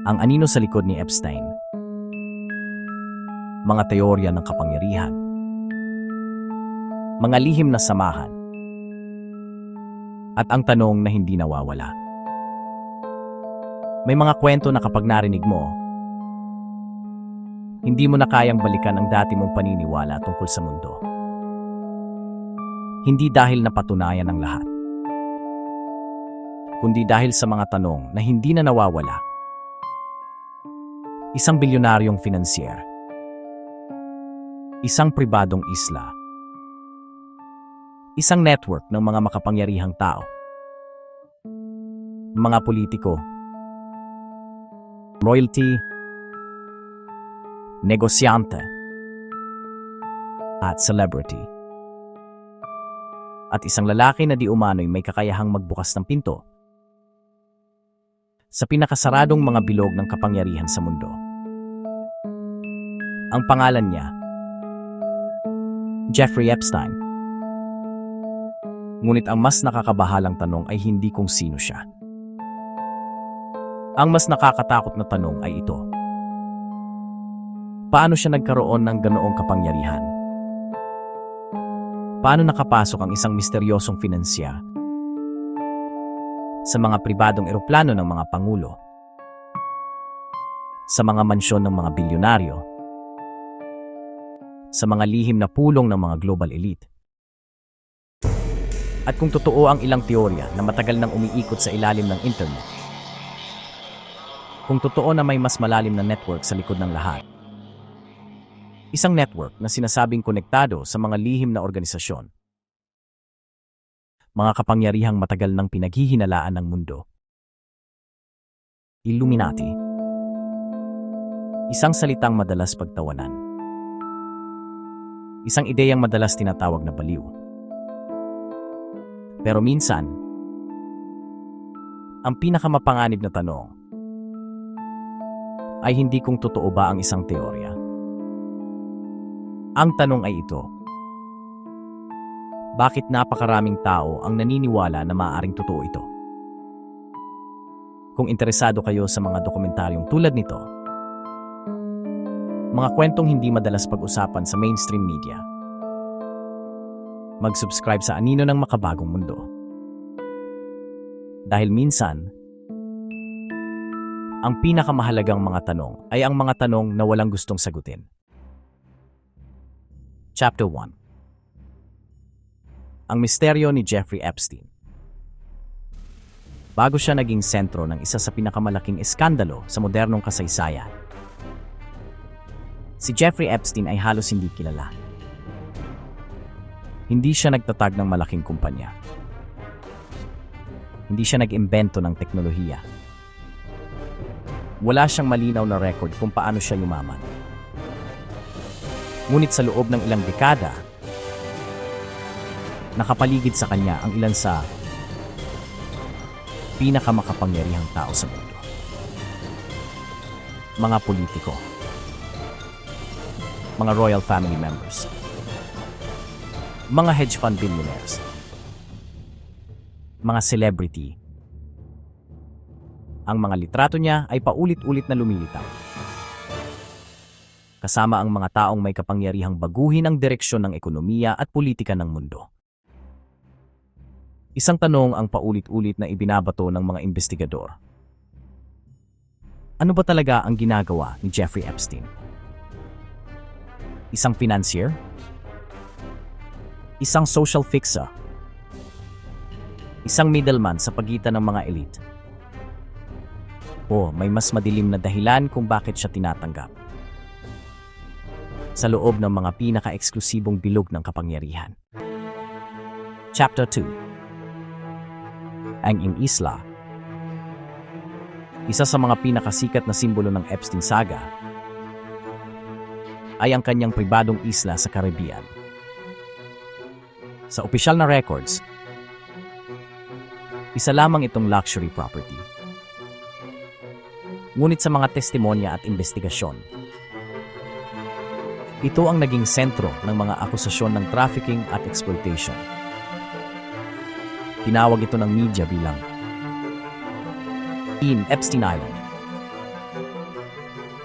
Ang anino sa likod ni Epstein. Mga teorya ng kapangyarihan. Mga lihim na samahan. At ang tanong na hindi nawawala. May mga kwento na kapag narinig mo, hindi mo na kayang balikan ang dati mong paniniwala tungkol sa mundo. Hindi dahil napatunayan ang lahat, kundi dahil sa mga tanong na hindi na nawawala. Isang bilyonaryong finansier, isang pribadong isla, isang network ng mga makapangyarihang tao, mga politiko, royalty, negosyante, at celebrity. At isang lalaki na di umano'y may kakayahang magbukas ng pinto sa pinakasaradong mga bilog ng kapangyarihan sa mundo. Ang pangalan niya, Jeffrey Epstein. Ngunit ang mas nakakabahalang tanong ay hindi kung sino siya. Ang mas nakakatakot na tanong ay ito. Paano siya nagkaroon ng ganoong kapangyarihan? Paano nakapasok ang isang misteryosong finansya sa mga pribadong eroplano ng mga pangulo, sa mga mansyon ng mga bilyonaryo, sa mga lihim na pulong ng mga global elite? At kung totoo ang ilang teorya na matagal nang umiikot sa ilalim ng internet, kung totoo na may mas malalim na network sa likod ng lahat, isang network na sinasabing konektado sa mga lihim na organisasyon, mga kapangyarihang matagal nang pinaghihinalaan ng mundo. Illuminati. Isang salitang madalas pagtawanan. Isang ideyang madalas tinatawag na baliw. Pero minsan, ang pinakamapanganib na tanong ay hindi kung totoo ba ang isang teorya. Ang tanong ay ito: bakit napakaraming tao ang naniniwala na maaaring totoo ito? Kung interesado kayo sa mga dokumentaryong tulad nito, mga kwentong hindi madalas pag-usapan sa mainstream media, mag-subscribe sa Anino ng Makabagong Mundo. Dahil minsan, ang pinakamahalagang mga tanong ay ang mga tanong na walang gustong sagutin. Chapter 1. Ang misteryo ni Jeffrey Epstein. Bago siya naging sentro ng isa sa pinakamalaking eskandalo sa modernong kasaysayan, si Jeffrey Epstein ay halos hindi kilala. Hindi siya nagtatag ng malaking kumpanya. Hindi siya nag-imbento ng teknolohiya. Wala siyang malinaw na record kung paano siya yumaman. Ngunit sa loob ng ilang dekada, nakapaligid sa kanya ang ilan sa pinakamakapangyarihang tao sa mundo. Mga politiko, mga royal family members, mga hedge fund billionaires, mga celebrity. Ang mga litrato niya ay paulit-ulit na lumilitaw, kasama ang mga taong may kapangyarihang baguhin ang direksyon ng ekonomiya at politika ng mundo. Isang tanong ang paulit-ulit na ibinabato ng mga investigador. Ano ba talaga ang ginagawa ni Jeffrey Epstein? Isang financier? Isang social fixer? Isang middleman sa pagitan ng mga elite? O may mas madilim na dahilan kung bakit siya tinatanggap sa loob ng mga pinaka-eksklusibong bilog ng kapangyarihan? Chapter 2. Ang Isla. Isa sa mga pinakasikat na simbolo ng Epstein saga ay ang kanyang pribadong isla sa Caribbean. Sa opisyal na records, isa lamang itong luxury property. Ngunit sa mga testimonya at investigasyon, ito ang naging sentro ng mga akusasyon ng trafficking at exploitation. Tinawag ito ng media bilang Epstein Island.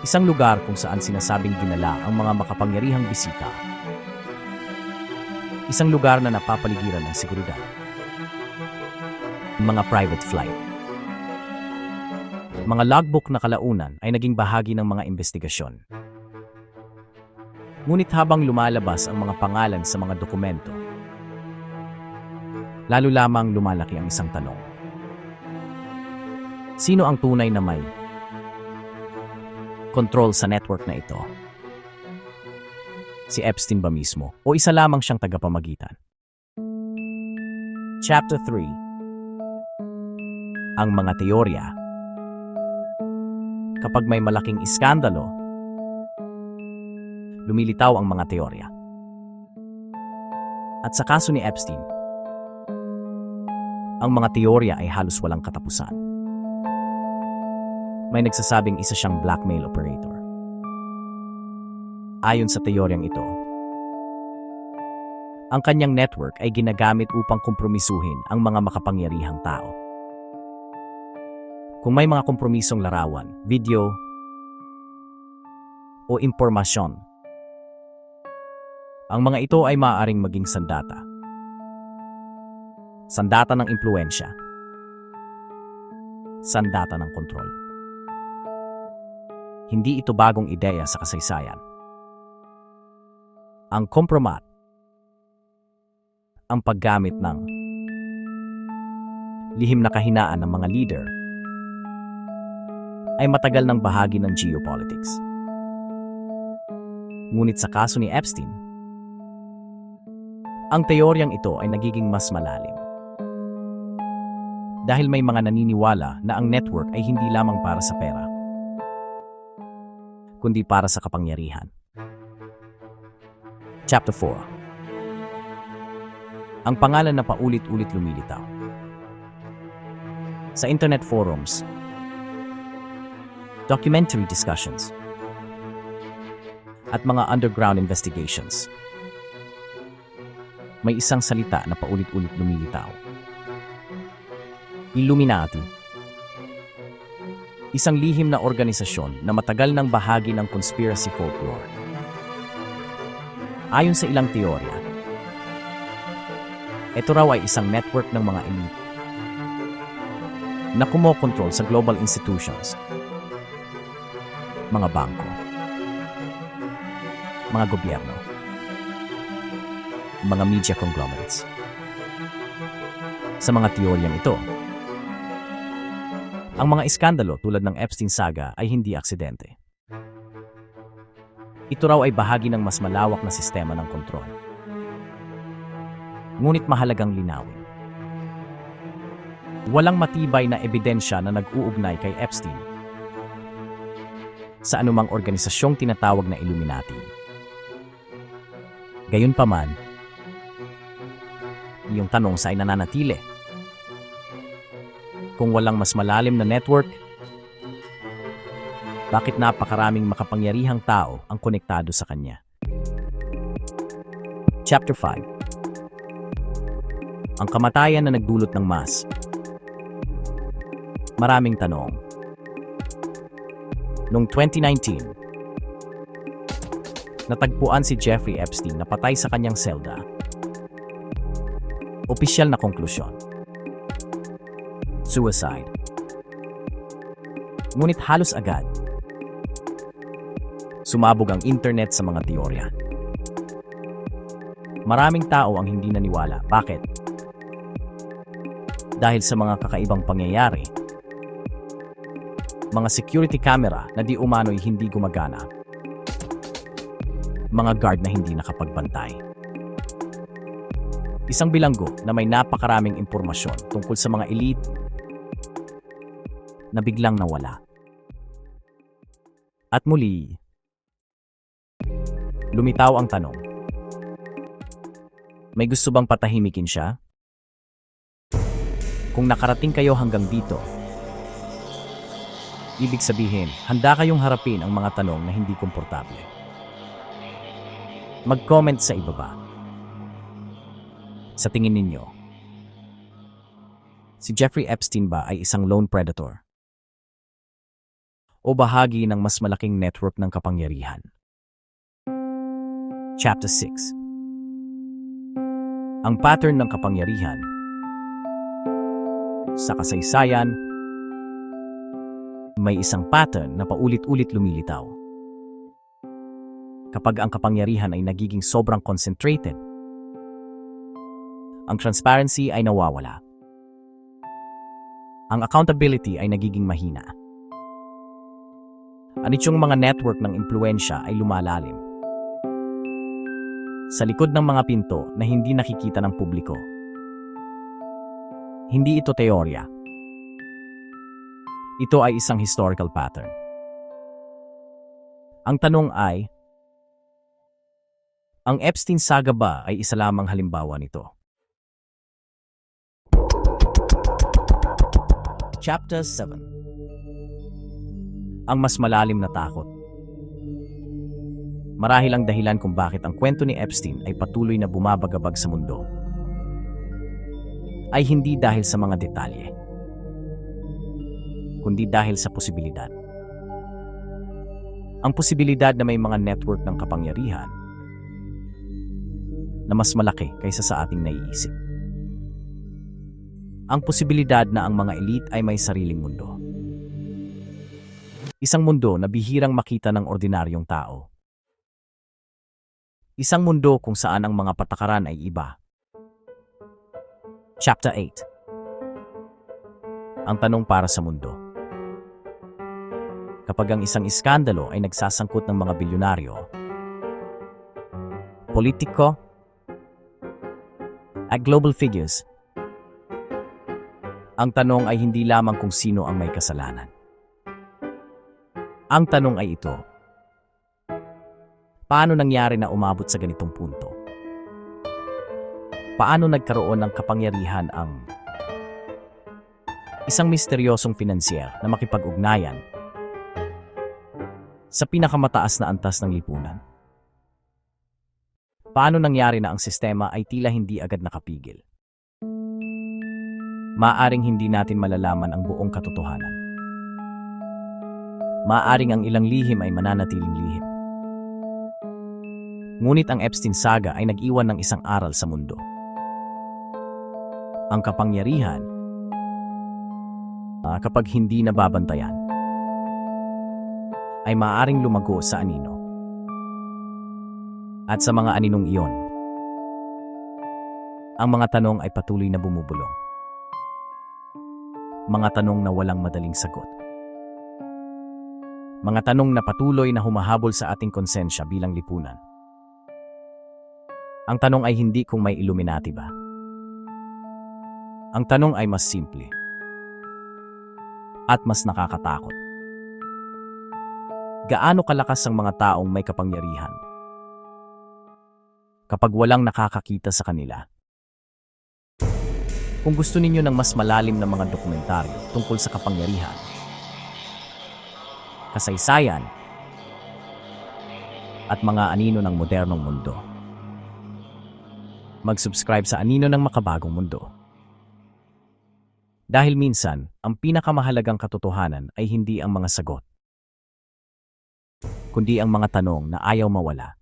Isang lugar kung saan sinasabing dinala ang mga makapangyarihang bisita. Isang lugar na napapaligiran ng seguridad. Mga private flight. Mga logbook na kalaunan ay naging bahagi ng mga investigasyon. Ngunit habang lumalabas ang mga pangalan sa mga dokumento, lalo lamang lumalaki ang isang tanong. Sino ang tunay na may control sa network na ito? Si Epstein ba mismo o isa lamang siyang tagapamagitan? Chapter 3. Ang mga teorya. Kapag may malaking iskandalo, lumilitaw ang mga teorya. At sa kaso ni Epstein, ang mga teorya ay halos walang katapusan. May nagsasabing isa siyang blackmail operator. Ayon sa teoryang ito, ang kanyang network ay ginagamit upang kompromisuhin ang mga makapangyarihang tao. Kung may mga kompromisong larawan, video, o impormasyon, ang mga ito ay maaaring maging sandata. Sandata ng impluwensya. Sandata ng kontrol. Hindi ito bagong ideya sa kasaysayan. Ang kompromat, ang paggamit ng lihim na kahinaan ng mga leader, ay matagal ng bahagi ng geopolitics. Ngunit sa kaso ni Epstein, ang teoryang ito ay nagiging mas malalim. Dahil may mga naniniwala na ang network ay hindi lamang para sa pera, kundi para sa kapangyarihan. Chapter 4. Ang pangalan na paulit-ulit lumilitaw. Sa internet forums, documentary discussions, at mga underground investigations, may isang salita na paulit-ulit lumilitaw. Illuminati. Isang lihim na organisasyon na matagal ng bahagi ng conspiracy folklore. Ayon sa ilang teorya, ito raw ay isang network ng mga elite na kumokontrol sa global institutions, mga bangko, mga gobyerno, mga media conglomerates. Sa mga teoryang ito, ang mga iskandalo tulad ng Epstein saga ay hindi aksidente. Ito raw ay bahagi ng mas malawak na sistema ng kontrol. Ngunit mahalagang linawin. Walang matibay na ebidensya na nag-uugnay kay Epstein sa anumang organisasyong tinatawag na Illuminati. Gayunpaman, iyong tanong sa ay nananatili. Kung walang mas malalim na network, bakit napakaraming makapangyarihang tao ang konektado sa kanya? Chapter 5. Ang kamatayan na nagdulot ng mas. Maraming tanong. Noong 2019, natagpuan si Jeffrey Epstein na patay sa kanyang selda. Opisyal na konklusyon. Suicide. Ngunit halos agad, sumabog ang internet sa mga teorya. Maraming tao ang hindi naniwala. Bakit? Dahil sa mga kakaibang pangyayari. Mga security camera na di umano'y hindi gumagana. Mga guard na hindi nakapagbantay. Isang bilanggo na may napakaraming impormasyon tungkol sa mga elite na biglang nawala. At muli, lumitaw ang tanong. May gusto bang patahimikin siya? Kung nakarating kayo hanggang dito, ibig sabihin, handa kayong harapin ang mga tanong na hindi komportable. Mag-comment sa ibaba. Sa tingin ninyo, si Jeffrey Epstein ba ay isang lone predator? o bahagi ng mas malaking network ng kapangyarihan. Chapter 6. Ang pattern ng kapangyarihan. Sa kasaysayan, may isang pattern na paulit-ulit lumilitaw. Kapag ang kapangyarihan ay nagiging sobrang concentrated, ang transparency ay nawawala. Ang accountability ay nagiging mahina. Anitong mga network ng impluwensya ay lumalalim. Sa likod ng mga pinto na hindi nakikita ng publiko. Hindi ito teorya. Ito ay isang historical pattern. Ang tanong ay, ang Epstein saga ba ay isa lamang halimbawa nito? Chapter 7. Ang mas malalim na takot. Marahil ang dahilan kung bakit ang kwento ni Epstein ay patuloy na bumabagabag sa mundo ay hindi dahil sa mga detalye, kundi dahil sa posibilidad. Ang posibilidad na may mga network ng kapangyarihan na mas malaki kaysa sa ating naiisip. Ang posibilidad na ang mga elite ay may sariling mundo. Isang mundo na bihirang makita ng ordinaryong tao. Isang mundo kung saan ang mga patakaran ay iba. Chapter 8. Ang tanong para sa mundo. Kapag ang isang iskandalo ay nagsasangkot ng mga bilyonaryo, politiko, at global figures, ang tanong ay hindi lamang kung sino ang may kasalanan. Ang tanong ay ito, paano nangyari na umabot sa ganitong punto? Paano nagkaroon ng kapangyarihan ang isang misteryosong finansier na makipag-ugnayan sa pinakamataas na antas ng lipunan? Paano nangyari na ang sistema ay tila hindi agad nakapigil? Maaring hindi natin malalaman ang buong katotohanan. Maaring ang ilang lihim ay mananatiling lihim. Ngunit ang Epstein saga ay nag-iwan ng isang aral sa mundo. Ang kapangyarihan, kapag hindi nababantayan, ay maaaring lumago sa anino. At sa mga aninong iyon, ang mga tanong ay patuloy na bumubulong. Mga tanong na walang madaling sagot. Mga tanong na patuloy na humahabol sa ating konsensya bilang lipunan. Ang tanong ay hindi kung may Illuminati ba. Ang tanong ay mas simple at mas nakakatakot. Gaano kalakas ang mga taong may kapangyarihan kapag walang nakakakita sa kanila? Kung gusto ninyo ng mas malalim na mga dokumentaryo tungkol sa kapangyarihan, kasaysayan, at mga anino ng modernong mundo, mag-subscribe sa Anino ng Makabagong Mundo. Dahil minsan, ang pinakamahalagang katotohanan ay hindi ang mga sagot, kundi ang mga tanong na ayaw mawala.